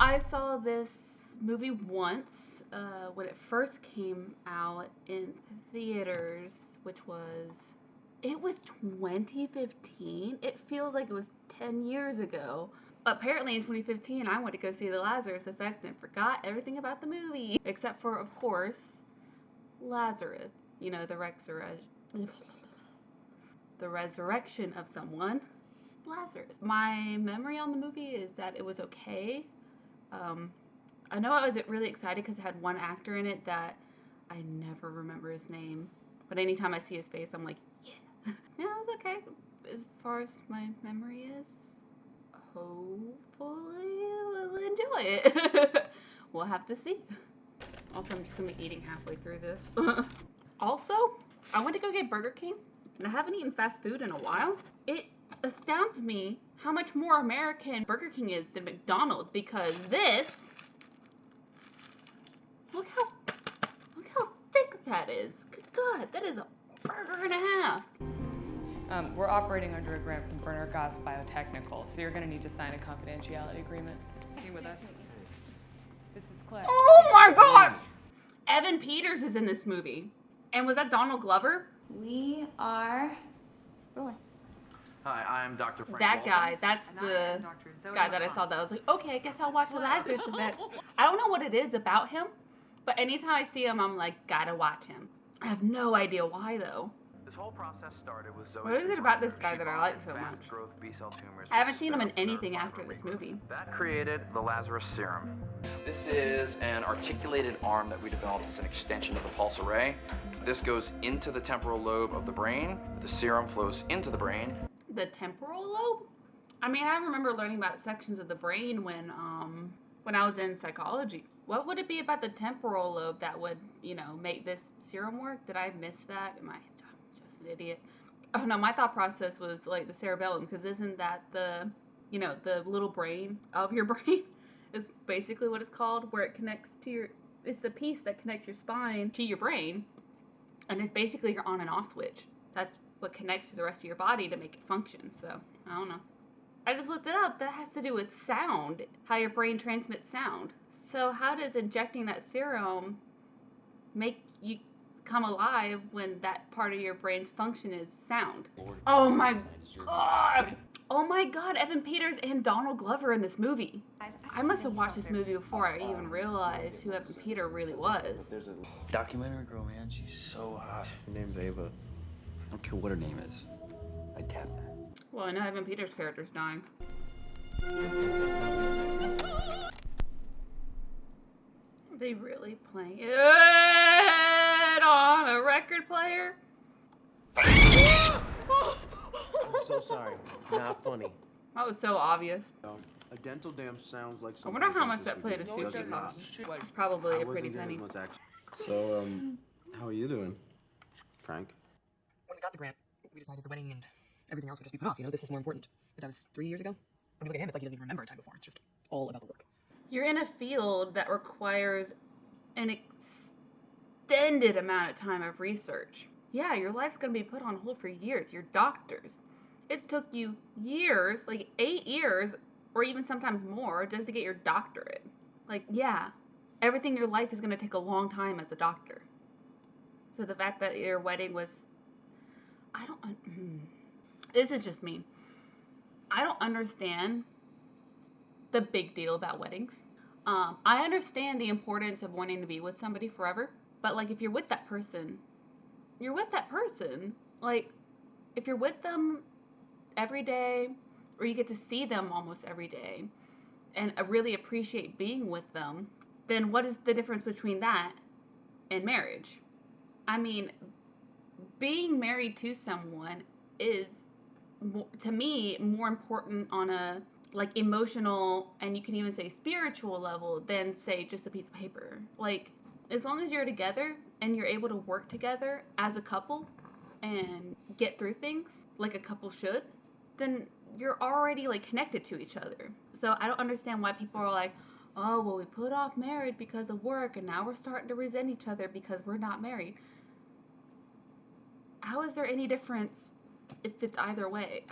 I saw this movie once when it first came out in theaters, which was, it was 2015. It feels like it was 10 years ago. Apparently in 2015, I went to go see The Lazarus Effect and forgot everything about the movie. Except for, of course, Lazarus. You know, the resurrection of someone. Lazarus. My memory on the movie is that it was okay. I know I was really excited because it had one actor in it that I never remember his name. But anytime I see his face, I'm like, yeah. Yeah, it was okay. As far as my memory is, hopefully we'll enjoy it. We'll have to see. Also, I'm just going to be eating halfway through this. Also, I went to go get Burger King, and I haven't eaten fast food in a while. It astounds me how much more American Burger King is than McDonald's, because this, look how thick that is. Good God, that is a burger and a half. We're operating under a grant from Bernard Goss Biotechnical, so you're going to need to sign a confidentiality agreement. You with us? This is Claire. Oh my God! Evan Peters is in this movie. And was that Donald Glover? We are rolling. Hi, I'm Dr. Frank That Walton. guy, that's the guy that I saw that I was like, okay, I guess I'll watch The Lazarus Effect. I don't know what it is about him, but anytime I see him, I'm like, gotta watch him. I have no idea why though. This whole process started with Zoe's What is it about this guy that I like so much? growth B-cell tumors. I haven't seen him in anything after this movie. That created the Lazarus Serum. This is an articulated arm that we developed as an extension of the pulse array. This goes into the temporal lobe of the brain. The serum flows into the brain. The temporal lobe? I mean, I remember learning about sections of the brain when I was in psychology. What would it be about the temporal lobe that would, you know, make this serum work? Did I miss that? Am I just an idiot? Oh no, my thought process was like the cerebellum, because isn't that the, you know, the little brain of your brain is basically what it's called, where it connects to your, it's the piece that connects your spine to your brain, and it's basically your on and off switch. That's what connects to the rest of your body to make it function. So I don't know. I just looked it up. That has to do with sound, how your brain transmits sound. So how does injecting that serum make you come alive when that part of your brain's function is sound? Oh my God. Oh my God, Evan Peters and Donald Glover in this movie. I must have watched this movie before I even realized who Evan Peters really was. There's a documentary girl, man. She's so hot. Her name's Ava. I don't care what her name is. I tap that. Well, I know Evan Peters' character's dying. Are they really playing it on a record player? I'm so sorry. Not funny. That was so obvious. A dental dam sounds like I something. wonder how much that plate of sushi cost. It's probably a pretty penny. So, how are you doing, Frank? When we got the grant, we decided the wedding and everything else would just be put off. You know, this is more important. But that was 3 years ago. When you look at him, it's like he doesn't even remember a time before. It's just all about the work. You're in a field that requires an extended amount of time of research. Yeah, your life's going to be put on hold for years. You're doctors. It took you years, like 8 years, or even sometimes more, just to get your doctorate. Like, yeah, everything in your life is going to take a long time as a doctor. So the fact that your wedding was, this is just me. I don't understand the big deal about weddings. I understand the importance of wanting to be with somebody forever, but like if you're with that person, you're with that person. Like if you're with them every day, or you get to see them almost every day, and really appreciate being with them, then what is the difference between that and marriage? I mean, being married to someone is, to me, more important on a like emotional, and you can even say spiritual level, than say just a piece of paper. Like, as long as you're together and you're able to work together as a couple and get through things like a couple should, then you're already like connected to each other. So I don't understand why people are like, oh, well, we put off marriage because of work and now we're starting to resent each other because we're not married. How is there any difference if it's either way?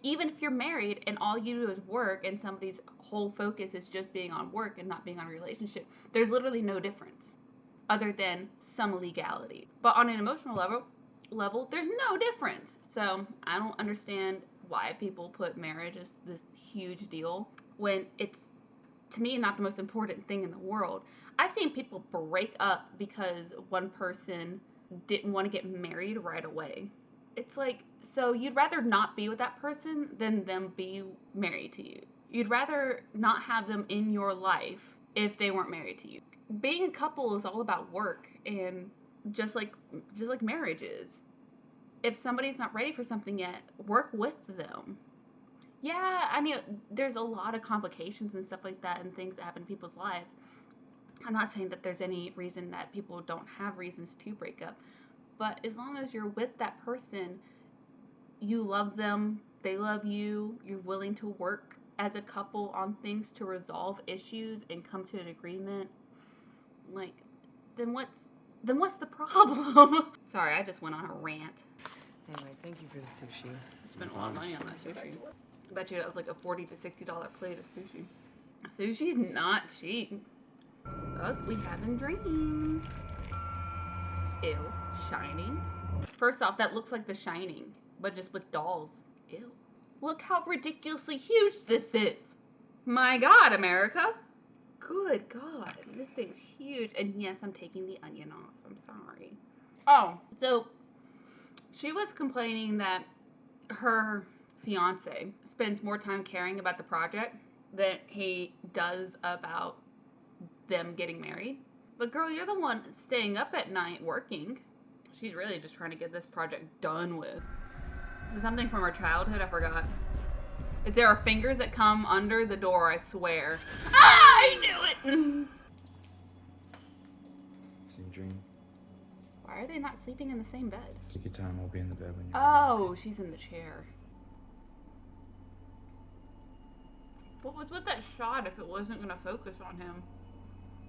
even if you're married and all you do is work and somebody's whole focus is just being on work and not being on a relationship, there's literally no difference other than some legality. But on an emotional level, there's no difference. So I don't understand why people put marriage as this huge deal when it's, to me, not the most important thing in the world. I've seen people break up because one person didn't want to get married right away. It's like, so you'd rather not be with that person than them be married to you. You'd rather not have them in your life if they weren't married to you. Being a couple is all about work, and just like marriage is. If somebody's not ready for something yet, work with them. Yeah, I mean, there's a lot of complications and stuff like that and things that happen in people's lives. I'm not saying that there's any reason that people don't have reasons to break up. But as long as you're with that person, you love them, they love you, you're willing to work as a couple on things to resolve issues and come to an agreement, like, then what's the problem? Sorry, I just went on a rant. Anyway, thank you for the sushi. Spent a lot of money on that sushi. I bet you that was like a $40 to $60 plate of sushi. Sushi's not cheap. Ugly having dreams. Ew. Shining. First off, that looks like The Shining, but just with dolls. Ew. Look how ridiculously huge this is. My God, America. Good God. This thing's huge. And yes, I'm taking the onion off. I'm sorry. Oh, so she was complaining that her fiance spends more time caring about the project than he does about them getting married. But girl, you're the one staying up at night working. She's really just trying to get this project done with. This is something from her childhood, I forgot. If there are fingers that come under the door, I swear. Ah, I knew it! Same dream. Why are they not sleeping in the same bed? Take your time, I'll be in the bed when you're Oh, she's in the chair. What was with that shot if it wasn't going to focus on him?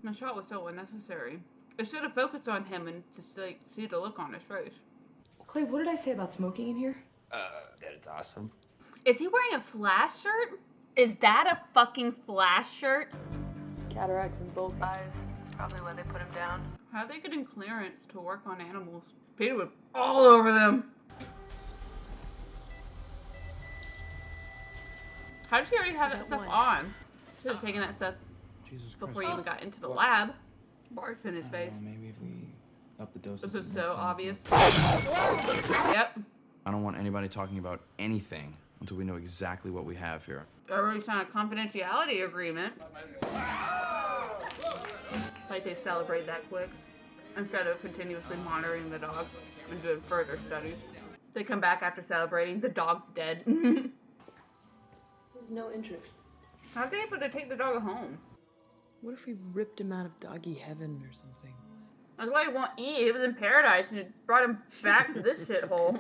The shot was so unnecessary. It should have focused on him and just like see the look on his face. Clay, what did I say about smoking in here? that it's awesome. Is he wearing a Flash shirt? Is that a fucking Flash shirt? Cataracts in both eyes. Probably why they put him down. How are they getting clearance to work on animals? Peter was all over them. How did you already have that stuff on? Should have taken that stuff Jesus Christ. before you even got into the lab. Barks in his face. Maybe if we up the dose. This is so obvious. Yep. I don't want anybody talking about anything until we know exactly what we have here. I already signed a confidentiality agreement. Like they celebrate that quick instead of continuously monitoring the dog and doing further studies. They come back after celebrating, the dog's dead. There's no interest. How are they able to take the dog home? What if we ripped him out of doggy heaven or something? That's why he won't eat. He was in paradise and it brought him back to this shithole.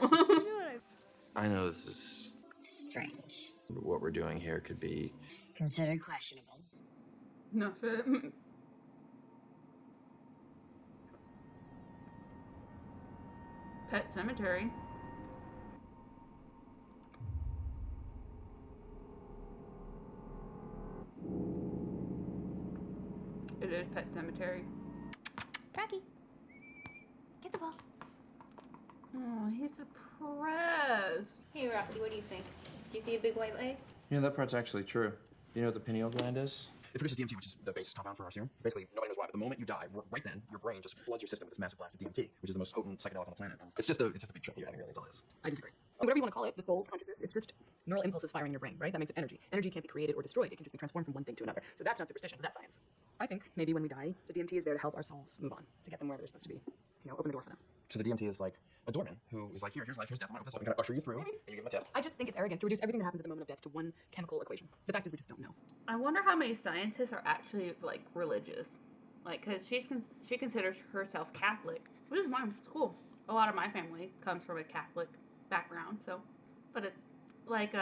I know this is Strange. what we're doing here could be. Considered questionable. No shit. Pet Sematary. It is Pet Sematary. Rocky, get the ball. Oh, he's depressed. Hey, Rocky, what do you think? Do you see a big white light? You know, that part's actually true. You know what the pineal gland is? It produces DMT, which is the base compound for our serum. Basically, nobody knows why, but the moment you die, right then, your brain just floods your system with this massive blast of DMT, which is the most potent psychedelic on the planet. It's just a big trip theory, really, that's all it is. I disagree. Whatever you want to call it, the soul, consciousness, it's just neural impulses firing in your brain, right? That makes it energy. Energy can't be created or destroyed. It can just be transformed from one thing to another. So that's not superstition, that's science. I think maybe when we die, the DMT is there to help our souls move on, to get them where they're supposed to be. You know, open the door for them. So the DMT is like a doorman who is like, here's life, here's death, I'm gonna open this up, I'm gonna usher you through, and you give him a tip. I just think it's arrogant to reduce everything that happens at the moment of death to one chemical equation. The fact is we just don't know. I wonder how many scientists are actually like religious, like because she considers herself Catholic, which is fine. It's cool. A lot of my family comes from a Catholic background, so. But it's like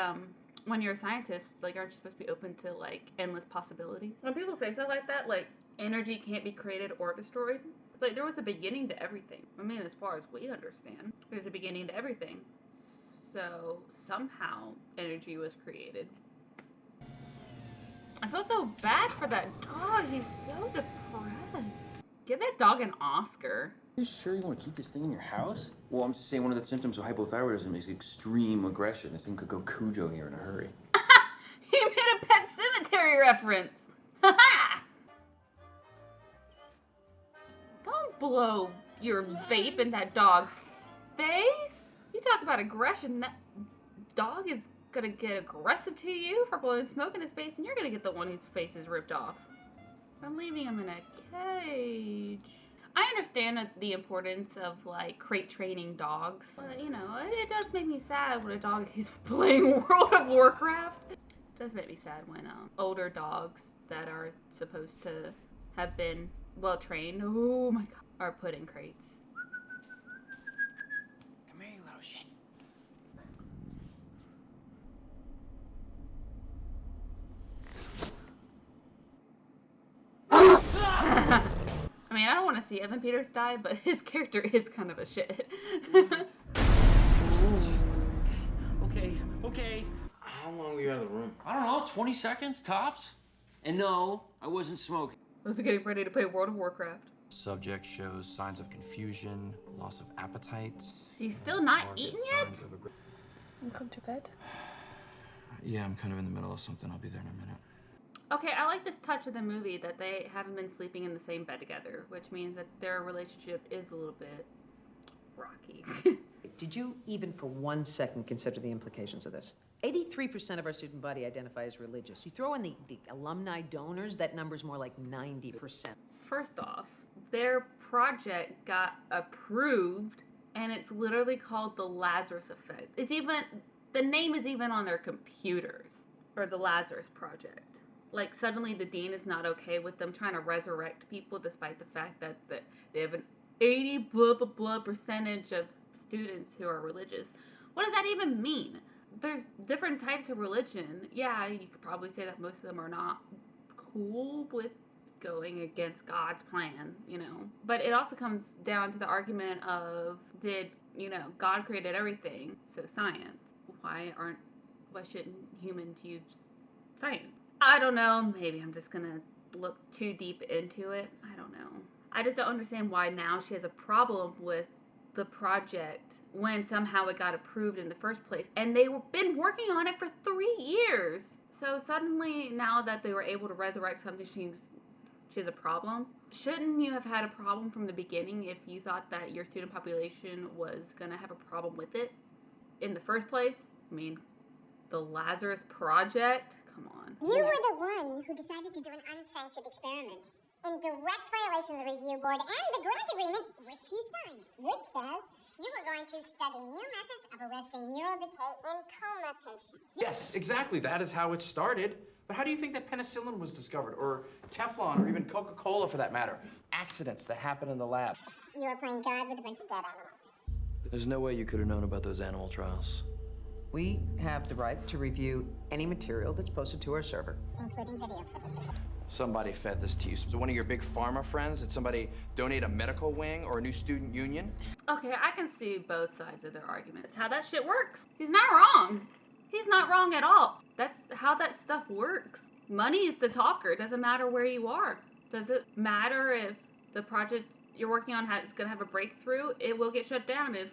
when you're a scientist, like aren't you supposed to be open to like endless possibilities? When people say stuff like that, like energy can't be created or destroyed. It's like there was a beginning to everything. I mean, as far as we understand, there's a beginning to everything. So somehow energy was created. I feel so bad for that dog. He's so depressed. Give that dog an Oscar. You sure you want to keep this thing in your house? Well, I'm just saying one of the symptoms of hypothyroidism is extreme aggression. This thing could go Cujo here in a hurry. He made a Pet Sematary reference. Don't blow your vape in that dog's face. You talk about aggression. That dog is gonna get aggressive to you for blowing smoke in his face, and you're gonna get the one whose face is ripped off. I'm leaving him in a cage. I understand the importance of like crate training dogs, but you know, it does make me sad when a dog is playing World of Warcraft. It does make me sad when older dogs that are supposed to have been well trained, oh my god, are put in crates. Come here, you little shit. I mean, I don't want to see Evan Peters die, but his character is kind of a shit. Okay. How long were you out of the room? I don't know, 20 seconds, tops? And no, I wasn't smoking. I was getting ready to play World of Warcraft. Subject shows signs of confusion, loss of appetite. Is he still not eating yet? You come to bed? Yeah, I'm kind of in the middle of something. I'll be there in a minute. Okay, I like this touch of the movie that they haven't been sleeping in the same bed together, which means that their relationship is a little bit rocky. Did you even for 1 second consider the implications of this? 83% of our student body identify as religious. You throw in the alumni donors, that number's more like 90%. First off, their project got approved, and it's literally called the Lazarus Effect. The name is even on their computers, or the Lazarus Project. Like, suddenly the dean is not okay with them trying to resurrect people despite the fact that they have an 80 blah blah blah percentage of students who are religious. What does that even mean? There's different types of religion. Yeah, you could probably say that most of them are not cool with going against God's plan, you know. But it also comes down to the argument of, God created everything, so science. Why shouldn't humans use science? I don't know. Maybe I'm just gonna look too deep into it. I don't know. I just don't understand why now she has a problem with the project when somehow it got approved in the first place. And they've been working on it for 3 years. So suddenly, now that they were able to resurrect something, she has a problem. Shouldn't you have had a problem from the beginning if you thought that your student population was gonna have a problem with it in the first place? I mean, the Lazarus Project? Come on. You were the one who decided to do an unsanctioned experiment in direct violation of the review board and the grant agreement, which you signed, which says you were going to study new methods of arresting neural decay in coma patients. Yes, exactly. That is how it started. But how do you think that penicillin was discovered, or Teflon, or even Coca-Cola for that matter? Accidents that happen in the lab. You were playing God with a bunch of dead animals. There's no way you could have known about those animal trials. We have the right to review any material that's posted to our server. Including video footage. Somebody fed this to you. So one of your big pharma friends? Did somebody donate a medical wing or a new student union? Okay, I can see both sides of their argument. It's how that shit works. He's not wrong. He's not wrong at all. That's how that stuff works. Money is the talker. It doesn't matter where you are. Does it matter if the project you're working on is going to have a breakthrough? It will get shut down if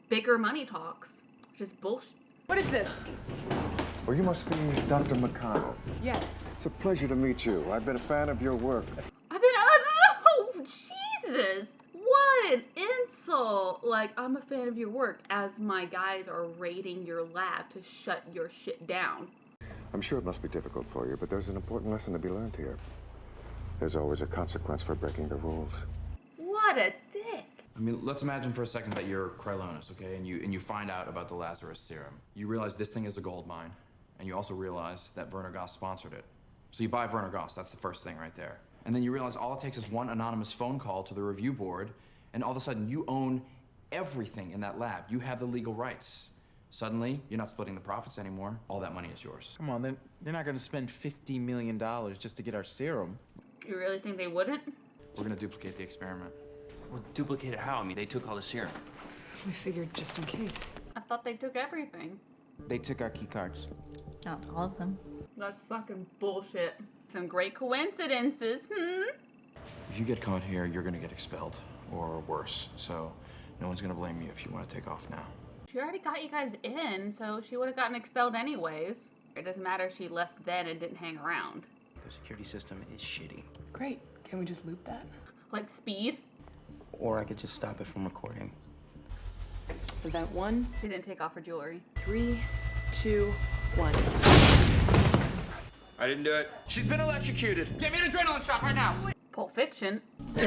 bigger money talks, which is bullshit. What is this? Well, you must be Dr. McConnell. Yes. It's a pleasure to meet you. I've been a fan of your work. Oh, Jesus. What an insult. Like, I'm a fan of your work as my guys are raiding your lab to shut your shit down. I'm sure it must be difficult for you, but there's an important lesson to be learned here. There's always a consequence for breaking the rules. What a dick. I mean, let's imagine for a second that you're Krylonus, okay? And you find out about the Lazarus serum. You realize this thing is a gold mine. And you also realize that Werner Goss sponsored it. So you buy Werner Goss, that's the first thing right there. And then you realize all it takes is one anonymous phone call to the review board, and all of a sudden you own everything in that lab. You have the legal rights. Suddenly, you're not splitting the profits anymore. All that money is yours. Come on, they're not going to spend $50 million just to get our serum. You really think they wouldn't? We're gonna duplicate the experiment. Well, duplicate it how? I mean, they took all the serum. We figured just in case. I thought they took everything. They took our key cards. Not all of them. That's fucking bullshit. Some great coincidences, If you get caught here, you're gonna get expelled, or worse. So no one's gonna blame you if you want to take off now. She already got you guys in, so she would have gotten expelled anyways. It doesn't matter if she left then and didn't hang around. The security system is shitty. Great. Can we just loop that? Like speed? Or I could just stop it from recording. Event 1, She didn't take off her jewelry. 3, 2, 1. I didn't do it. She's been electrocuted. Get me an adrenaline shot right now. Pulp Fiction. I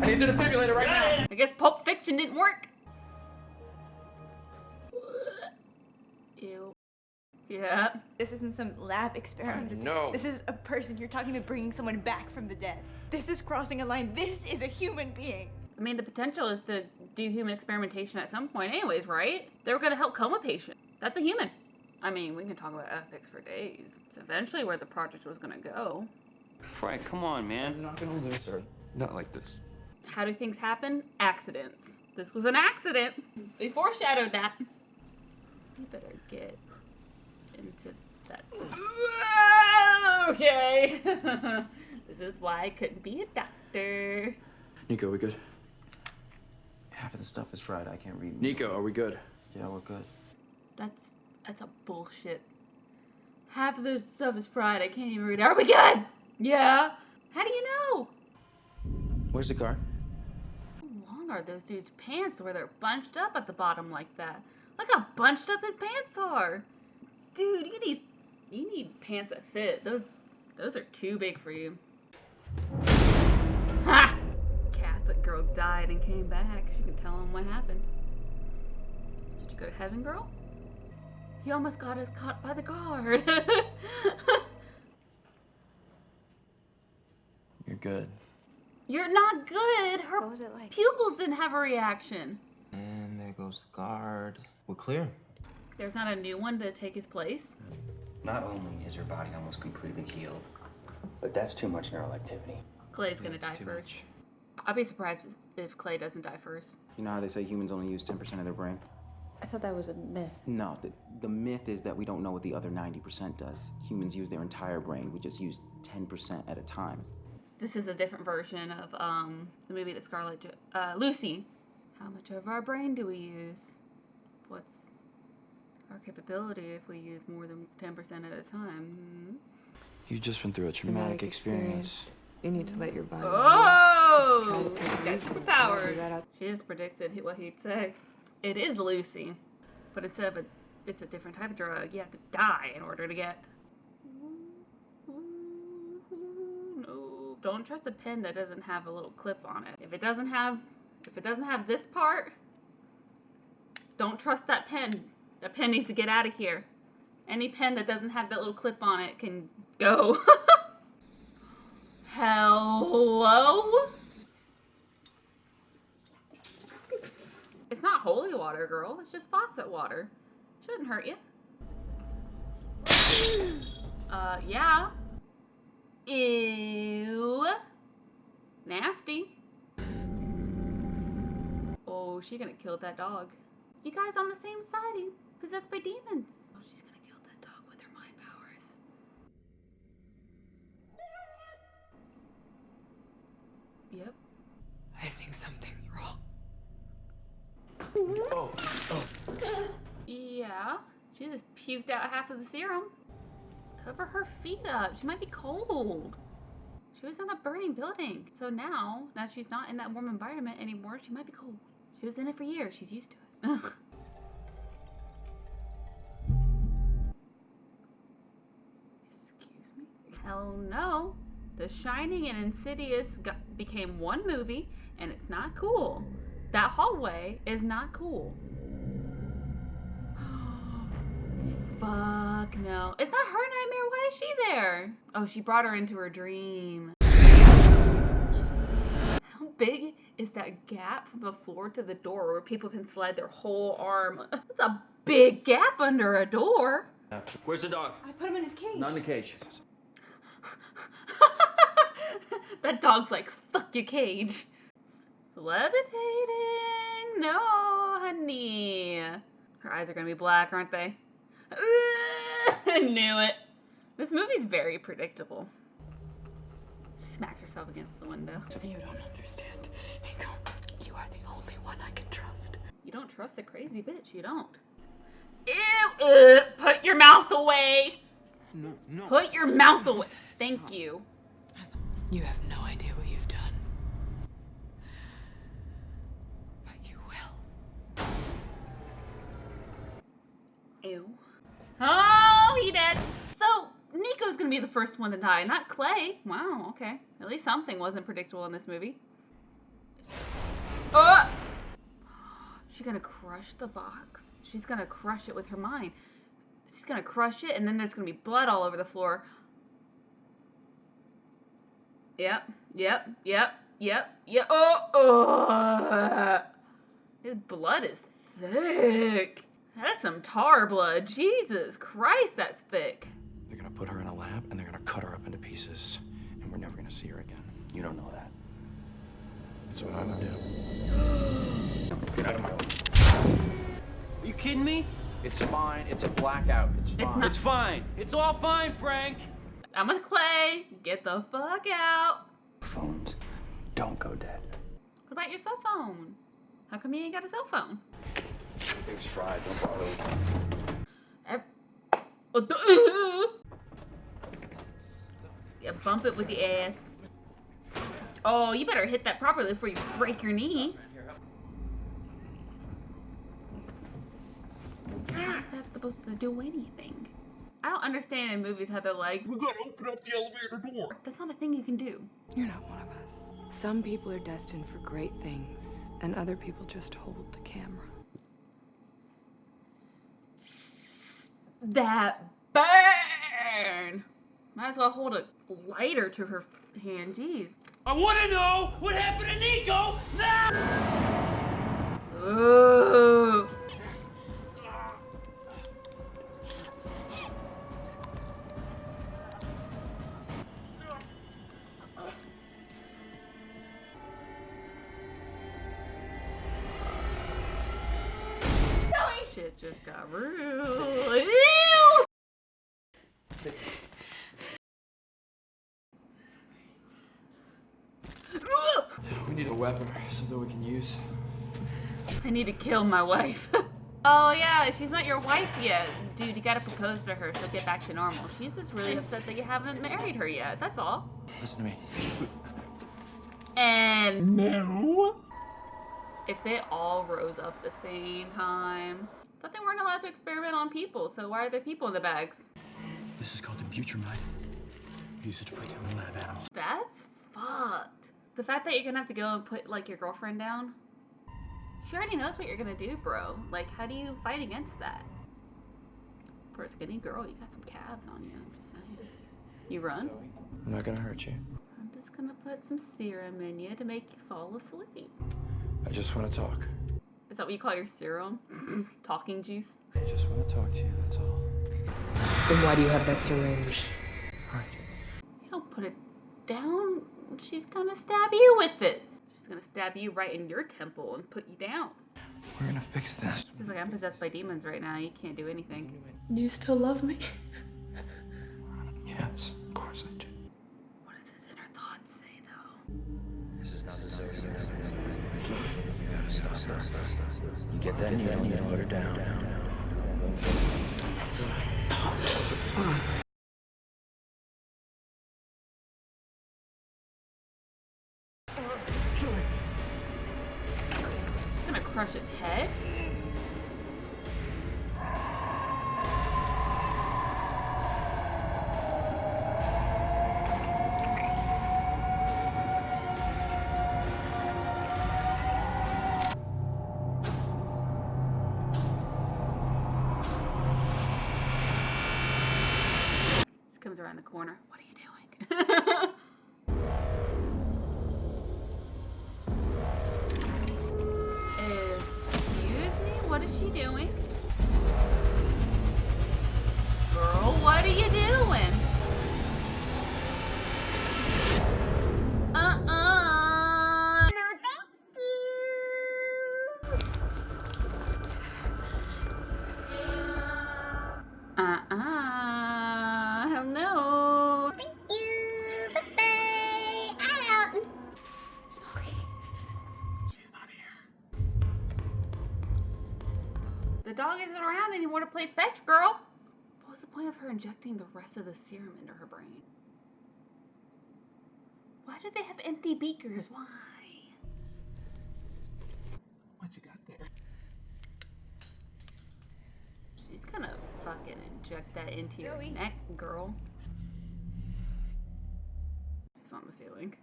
need the defibrillator right now. I guess Pulp Fiction didn't work. Ew. Yeah. This isn't some lab experiment. No. This is a person. You're talking to bringing someone back from the dead. This is crossing a line. This is a human being. I mean, the potential is to do human experimentation at some point anyways, right? They were going to help coma patient. That's a human. I mean, we can talk about ethics for days. It's eventually where the project was going to go. Frank, come on, man. I'm not gonna lose her. Not like this. How do things happen? Accidents. This was an accident. They foreshadowed that. You better get into that. Okay. This is why I couldn't be a doctor. Nico, we good? Half of the stuff is fried. I can't read. Nico, are we good? Yeah, we're good. That's a bullshit. Half of the stuff is fried. I can't even read. Are we good? Yeah. How do you know? Where's the car? How long are those dudes' pants where they're bunched up at the bottom like that? Look how bunched up his pants are. Dude, you need pants that fit. Those are too big for you. Ha! Catholic girl died and came back. She can tell him what happened. Did you go to heaven, girl? You almost got us caught by the guard. You're good. You're not good. Her What was it like? pupils didn't have a reaction. And there goes the guard. We're clear. There's not a new one to take his place. Not only is her body almost completely healed, but that's too much neural activity. Clay's gonna die first. I'll be surprised if Clay doesn't die first. You know how they say humans only use 10% of their brain? I thought that was a myth. No, the myth is that we don't know what the other 90% does. Humans use their entire brain. We just use 10% at a time. This is a different version of the movie that Lucy. How much of our brain do we use? What's our capability if we use more than 10% at a time? You've just been through a traumatic experience. You need to let your body. Oh! Got superpowers. She just predicted what he'd say. It is Lucy, but instead of it's a different type of drug. You have to die in order to get. No, don't trust a pen that doesn't have a little clip on it. If it doesn't have this part, don't trust that pen. That pen needs to get out of here. Any pen that doesn't have that little clip on it can go. Hello? It's not holy water, girl. It's just faucet water. Shouldn't hurt you. Yeah. Ew. Nasty. Oh, she gonna kill that dog. You guys on the same side, possessed by demons. Oh, she's gonna kill that dog with her mind powers. Yep. I think something's wrong. Oh. Yeah. She just puked out half of the serum. Cover her feet up. She might be cold. She was in a burning building. So now that she's not in that warm environment anymore, she might be cold. She was in it for years. She's used to it. Ugh. Excuse me? Hell no. The Shining and Insidious became one movie, and it's not cool. That hallway is not cool. Fuck no. It's not her nightmare. Why is she there? Oh, she brought her into her dream. How big is that gap from the floor to the door where people can slide their whole arm? That's a big gap under a door. Where's the dog? I put him in his cage. Not in the cage. That dog's like, fuck your cage. It's levitating. no, honey. Her eyes are gonna be black, aren't they? I knew it. This movie's very predictable. She smacks herself against the window. You don't understand, Nico. You are the only one I can trust. You don't trust a crazy bitch. You don't. Ew! Put your mouth away. No. Put your mouth away. Thank you. You have no idea what you've done. But you will. Ew. Oh, he dead. So, Nico's gonna be the first one to die, not Clay. Wow, okay. At least something wasn't predictable in this movie. Oh! She's gonna crush the box. She's gonna crush it with her mind. She's gonna crush it, and then there's gonna be blood all over the floor. Yep. Oh! His blood is thick. That's some tar blood. Jesus Christ, that's thick. They're gonna put her in a lab and they're gonna cut her up into pieces, and we're never gonna see her again. You don't know that. That's what I'm gonna do. Get out of my way. Are you kidding me? It's fine. It's a blackout. It's fine. It's fine. It's all fine, Frank. I'm with Clay. Get the fuck out. Phones don't go dead. What about your cell phone? How come you ain't got a cell phone? Things fried. Don't bother with them. Yeah, bump it with the ass. Oh, you better hit that properly before you break your knee. How's that supposed to do anything? I don't understand in movies how they're like, we gotta open up the elevator door. That's not a thing you can do. You're not one of us. Some people are destined for great things, and other people just hold the camera. That burn! Might as well hold a lighter to her hand. Jeez. I want to know what happened to Nico now! Ooh. Shit just got real. Ew! We need a weapon, something we can use. I need to kill my wife. Oh yeah, she's not your wife yet. Dude, you gotta propose to her so get back to normal. She's just really upset that you haven't married her yet, that's all. Listen to me. And no. If they all rose up the same time. But they weren't allowed to experiment on people, so why are there people in the bags? This is called imbutermide. Use it to break down lab animals. That's fucked. The fact that you're gonna have to go and put like your girlfriend down. She already knows what you're gonna do, bro. Like, how do you fight against that? For a skinny girl, you got some calves on you, I'm just saying. You run? I'm not gonna hurt you. I'm just gonna put some serum in you to make you fall asleep. I just want to talk. Is that what you call your serum? Talking juice? I just want to talk to you, that's all. Then why do you have that syringe? Right. You don't put it down. She's gonna stab you with it. She's gonna stab you right in your temple and put you down. We're gonna fix this. She's like, I'm possessed by demons right now. You can't do anything. Do you still love me? Yes, of course I do. What does his inner thoughts say, though? This is not the zone. You gotta stop. You get that needle and you put her down. That's all right. She's gonna crush his head? This comes around the corner. What are you doing? Excuse me? What is she doing? Girl, what are you doing? No, thank you. to play fetch, girl. What was the point of her injecting the rest of the serum into her brain? Why do they have empty beakers? Why? What you got there? She's gonna fucking inject that into your Zoe. neck, girl. She's on the ceiling.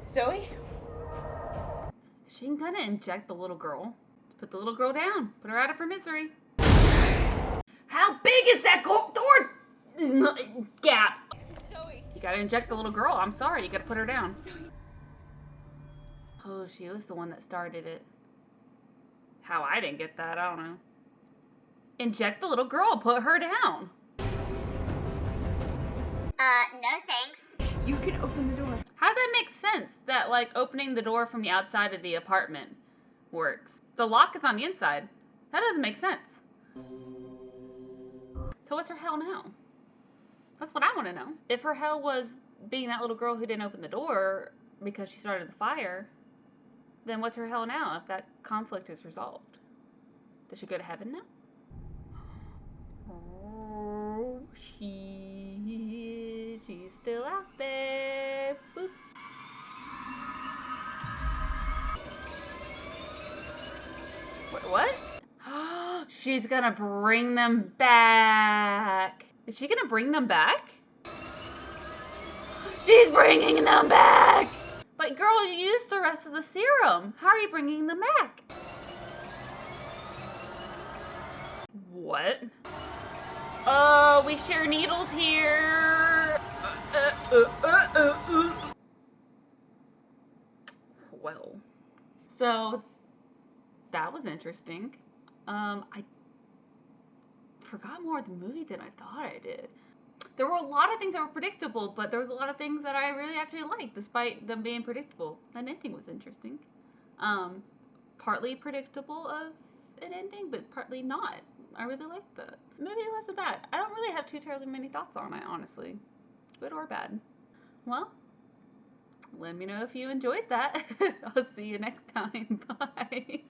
Zoe? Is she gonna inject the little girl? Put the little girl down. Put her out of her misery. How big is that door gap? Zoe. You gotta inject the little girl. I'm sorry. You gotta put her down. Oh, she was the one that started it. How I didn't get that, I don't know. Inject the little girl. Put her down. No thanks. You can open the door. How does that make sense that, like, opening the door from the outside of the apartment works? The lock is on the inside. That doesn't make sense. So what's her hell now? That's what I want to know. If her hell was being that little girl who didn't open the door because she started the fire, then what's her hell now if that conflict is resolved? Does she go to heaven now? Oh, she's still out there. Boop. What? She's gonna bring them back. Is she gonna bring them back? She's bringing them back! But girl, you used the rest of the serum. How are you bringing them back? What? Oh, we share needles here. Well, so that was interesting. I forgot more of the movie than I thought I did. There were a lot of things that were predictable, but there was a lot of things that I really actually liked, despite them being predictable. That ending was interesting. Partly predictable of an ending, but partly not. I really liked that. Maybe it wasn't bad. I don't really have too terribly many thoughts on it, honestly. Good or bad. Well, let me know if you enjoyed that. I'll see you next time. Bye.